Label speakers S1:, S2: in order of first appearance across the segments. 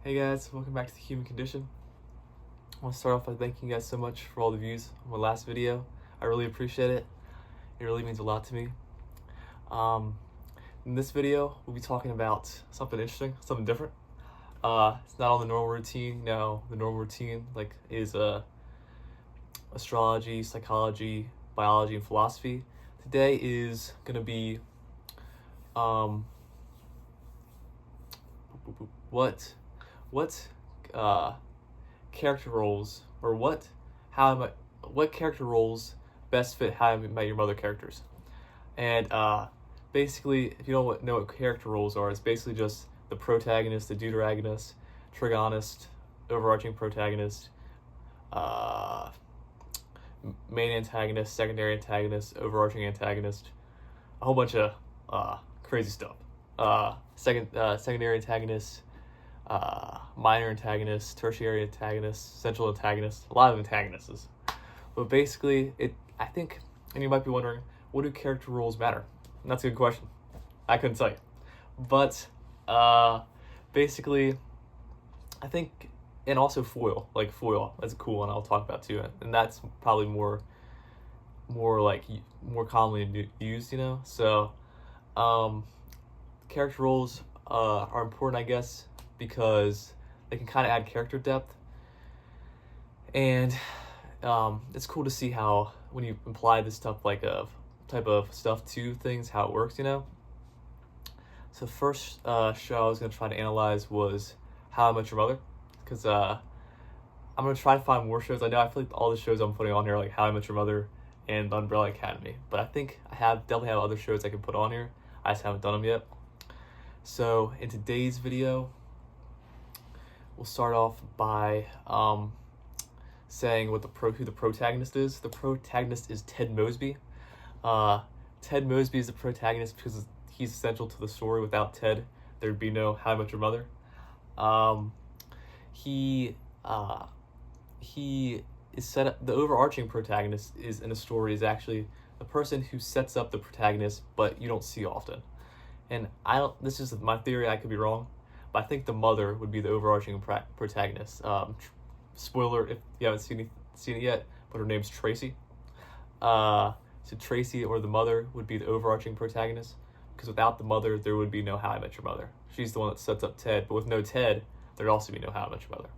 S1: Hey guys, welcome back to The Human Condition. I want to start off by thanking you guys so much for all the views on my last video. I really appreciate it. It really means a lot to me. Um, in this video, we'll be talking about something interesting, something different. It's not on the normal routine. The normal routine is astrology, psychology, biology, and philosophy. Today is gonna be um, what character roles or what character roles best fit How I Met Your Mother characters. And basically, if you don't know what character roles are, it's basically just the protagonist, the deuteragonist, trigonist, overarching protagonist, uh, main antagonist, secondary antagonist, overarching antagonist, a whole bunch of crazy stuff. Secondary antagonist, minor antagonist, tertiary antagonist, central antagonist, a lot of antagonists. But basically, I think, and you might be wondering, what do character roles matter? And that's a good question. I couldn't tell you. But basically, I think, and also foil, that's a cool one I'll talk about too. And that's probably more commonly used, So character roles are important, I guess, because they can kind of add character depth. And it's cool to see how when you apply this type of stuff to things, how it works, So the first show I was going to try to analyze was How I Met Your Mother, because I'm going to try to find more shows. I feel like all the shows I'm putting on here are like How I Met Your Mother and Umbrella Academy, but I think I definitely have other shows I can put on here. I just haven't done them yet. So in today's video, we'll start off by saying who the protagonist is. The protagonist is Ted Mosby. Ted Mosby is the protagonist because he's essential to the story. Without Ted, there'd be no How I Met Your Mother. He is set up. The overarching protagonist is in a story is actually the person who sets up the protagonist, but you don't see often. And this is my theory. I could be wrong, but I think the mother would be the overarching protagonist. Spoiler if you haven't seen it yet, but her name's Tracy. So Tracy, or the mother, would be the overarching protagonist, because without the mother, there would be no How I Met Your Mother. She's the one that sets up Ted, but with no Ted, there'd also be no How I Met Your Mother.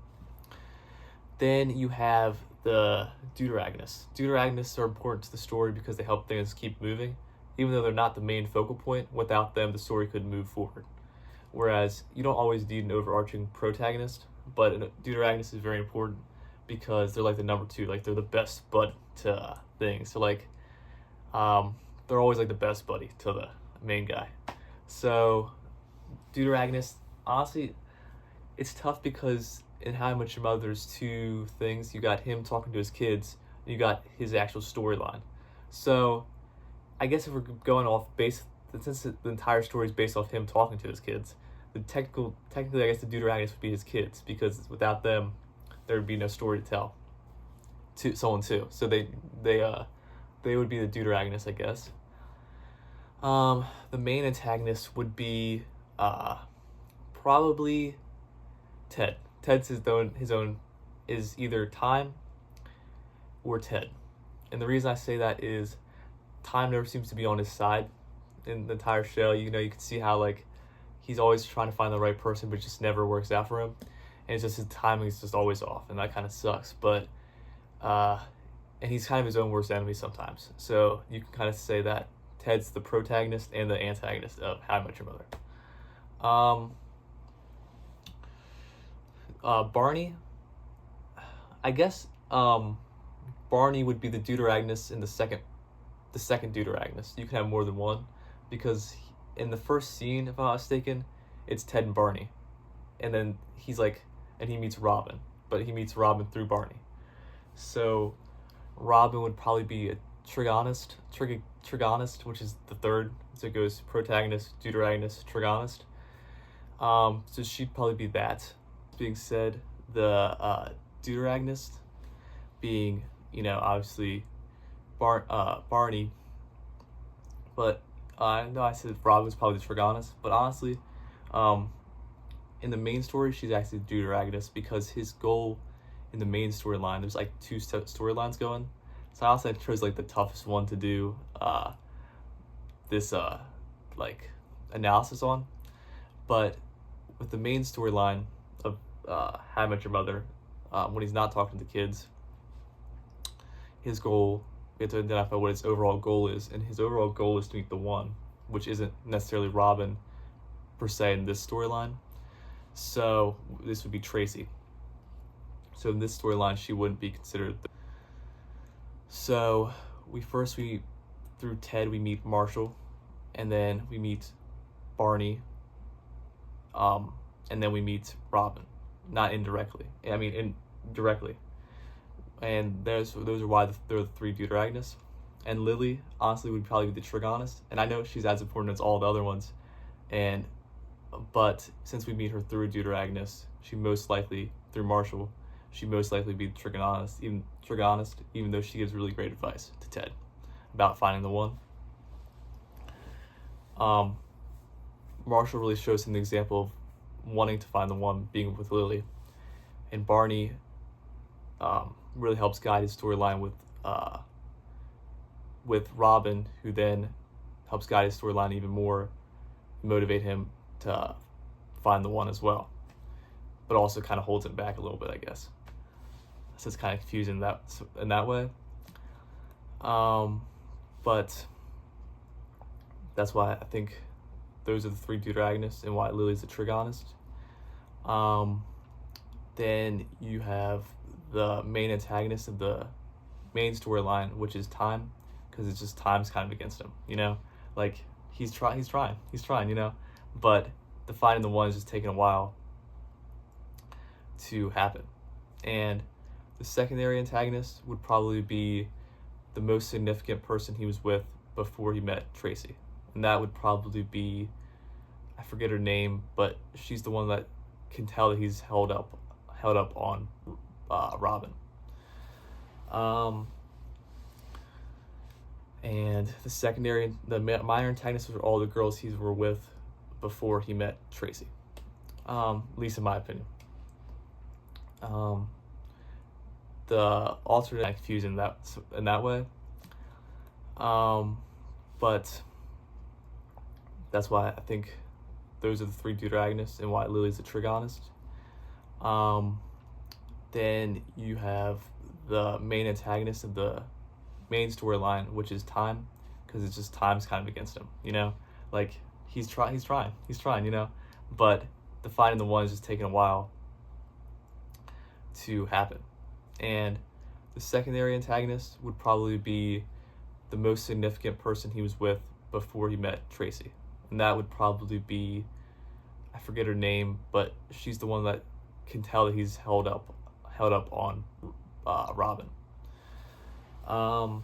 S1: Then you have the deuteragonists. Deuteragonists are important to the story because they help things keep moving. Even though they're not the main focal point, without them, the story could move forward. Whereas you don't always need an overarching protagonist, but a deuteragonist is very important because they're like the number two, like they're the best bud to things. So they're always like the best buddy to the main guy. So deuteragonist, honestly, it's tough because in How I Met Your Mother, there's two things. You got him talking to his kids, and you got his actual storyline. So I guess if we're going off since the entire story is based off him talking to his kids, technically, I guess the deuteragonist would be his kids, because without them, there would be no story to tell to someone too. So they would be the deuteragonist, I guess. The main antagonist would be probably Ted. Ted's his own is either Time or Ted, and the reason I say that is Time never seems to be on his side in the entire show. You can see how he's always trying to find the right person, but it just never works out for him, and it's just his timing is just always off, and that kind of sucks. But and he's kind of his own worst enemy sometimes. So you can kind of say that Ted's the protagonist and the antagonist of How I Met Your Mother. Barney, I guess Barney would be the deuteragonist in the second deuteragonist. You can have more than one, because in the first scene, if I'm not mistaken, it's Ted and Barney, and then he meets Robin, but he meets Robin through Barney. So Robin would probably be a trigonist, which is the third. So it goes protagonist, deuteragonist, trigonist. So she'd probably be that. Being said, the deuteragonist being, obviously Barney, but I know I said Robin was probably the trigonist, but honestly, in the main story, she's actually the deuteragonist because his goal in the main storyline, there's like two storylines going. So I also chose like the toughest one to do this like analysis on. But with the main storyline of How I Met Your Mother, when he's not talking to the kids, his goal, we have to identify what his overall goal is, and his overall goal is to meet the one, which isn't necessarily Robin per se in this storyline. So this would be Tracy. So in this storyline, she wouldn't be considered. So we through Ted, we meet Marshall, and then we meet Barney, and then we meet Robin, not indirectly. I mean, indirectly. And those are why they're the three deuteragonists. And Lily, honestly, would probably be the trigonist. And I know she's as important as all the other ones. But since we meet her through a deuteragonist, she most likely, through Marshall, she most likely be the trigonist, even though she gives really great advice to Ted about finding the one. Marshall really shows him the example of wanting to find the one, being with Lily. And Barney really helps guide his storyline with Robin, who then helps guide his storyline even more, motivate him to find the one as well, but also kind of holds him back a little bit, I guess. So it's kind of confusing in that way. But that's why I think those are the three deuteragonists and why Lily's the trigonist. Then you have the main antagonist of the main storyline, which is Time, because it's just Time's kind of against him, you know? Like, he's trying, you know? But the finding the one is just taking a while to happen. And the secondary antagonist would probably be the most significant person he was with before he met Tracy. And that would probably be, I forget her name, but she's the one that can tell that he's held up on Robin. And the minor antagonists were all the girls he were with before he met Tracy, at least in my opinion. The alternate confusing in that way, but that's why I think those are the three deuteragonists and why Lily's the trigonist. Then you have the main antagonist of the main storyline, which is Time, because it's just Time's kind of against him, you know? Like, he's trying, you know? But the finding the one is just taking a while to happen. And the secondary antagonist would probably be the most significant person he was with before he met Tracy. And that would probably be, I forget her name, but she's the one that can tell that he's held up on Robin. And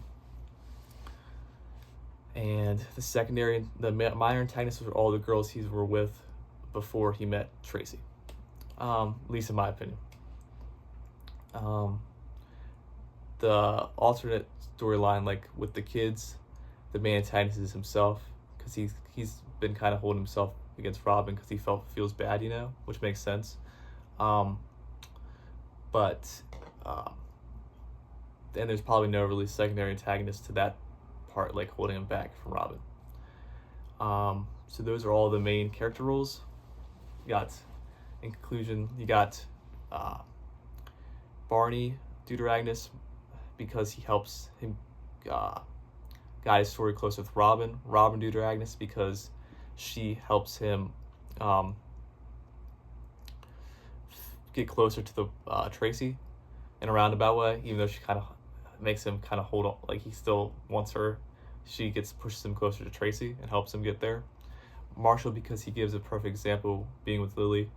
S1: the minor antagonists were all the girls he were with before he met Tracy, at least in my opinion. The alternate storyline, like with the kids, the main antagonist is himself, because he's been kind of holding himself against Robin because he feels bad, you know, which makes sense. And there's probably no really secondary antagonist to that part, like holding him back from Robin. So those are all the main character roles. In conclusion, you got Barney, deuteragonist, because he helps him guide his story closer with Robin. Robin, deuteragonist, because she helps him get closer to the Tracy in a roundabout way, even though she kind of makes him kind of hold on, like he still wants her. She pushes him closer to Tracy and helps him get there. Marshall, because he gives a perfect example being with Lily.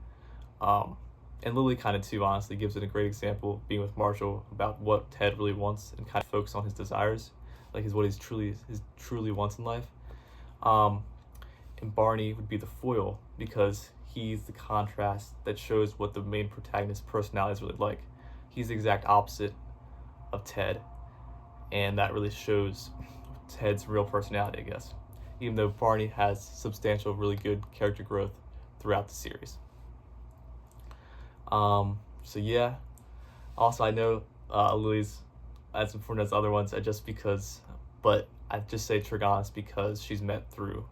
S1: And Lily kind of too, honestly, gives it a great example being with Marshall about what Ted really wants and kind of focus on his desires, like what he truly wants in life. And Barney would be the foil because he's the contrast that shows what the main protagonist's personality is really like. He's the exact opposite of Ted, and that really shows Ted's real personality, I guess, even though Barney has substantial, really good character growth throughout the series. So yeah. Also, I know Lily's as important as the other ones, but I just say Trigonus because she's met through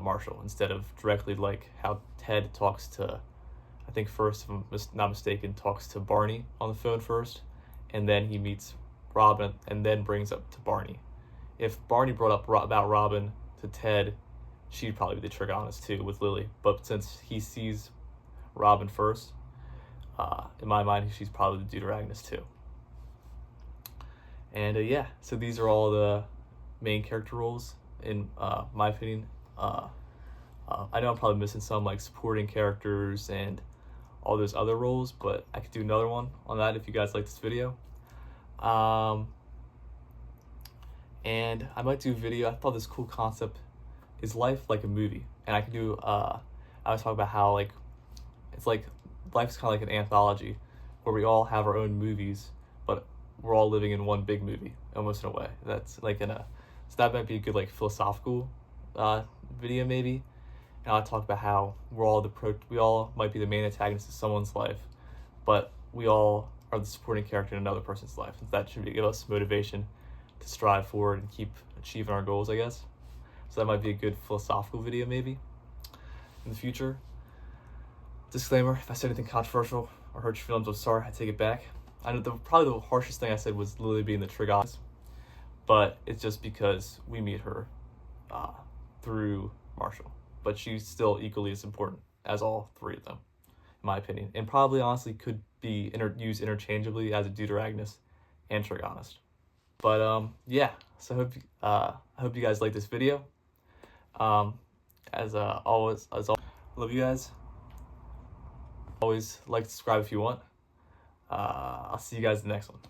S1: Marshall instead of directly like how Ted talks to, I think first, if I'm not mistaken, talks to Barney on the phone first, and then he meets Robin and then brings up to Barney. If Barney brought up about Robin to Ted, she'd probably be the Trigonus too with Lily. But since he sees Robin first, in my mind, she's probably the Deuteragonist too. And yeah, so these are all the main character roles in my opinion. I know I'm probably missing some like supporting characters and all those other roles, but I could do another one on that if you guys like this video. And I might do a video. I thought this cool concept is life like a movie, and I could do. I was talking about how like it's like life's kind of like an anthology where we all have our own movies, but we're all living in one big movie almost in a way. That's like so that might be a good like philosophical video maybe. And I'll talk about how we all might be the main antagonist of someone's life, but we all are the supporting character in another person's life. That should give us motivation to strive forward and keep achieving our goals, I guess. So that might be a good philosophical video maybe in the future. Disclaimer, if I said anything controversial or hurt your feelings, I'm sorry, I take it back. I know probably the harshest thing I said was Lily being the Trigonus, but it's just because we meet her through Marshall. But she's still equally as important as all three of them, in my opinion. And probably honestly could be used interchangeably as a Deuteragonist and Trigonist. But yeah, so I hope you guys like this video. As always, love you guys. Always like to subscribe if you want. I'll see you guys in the next one.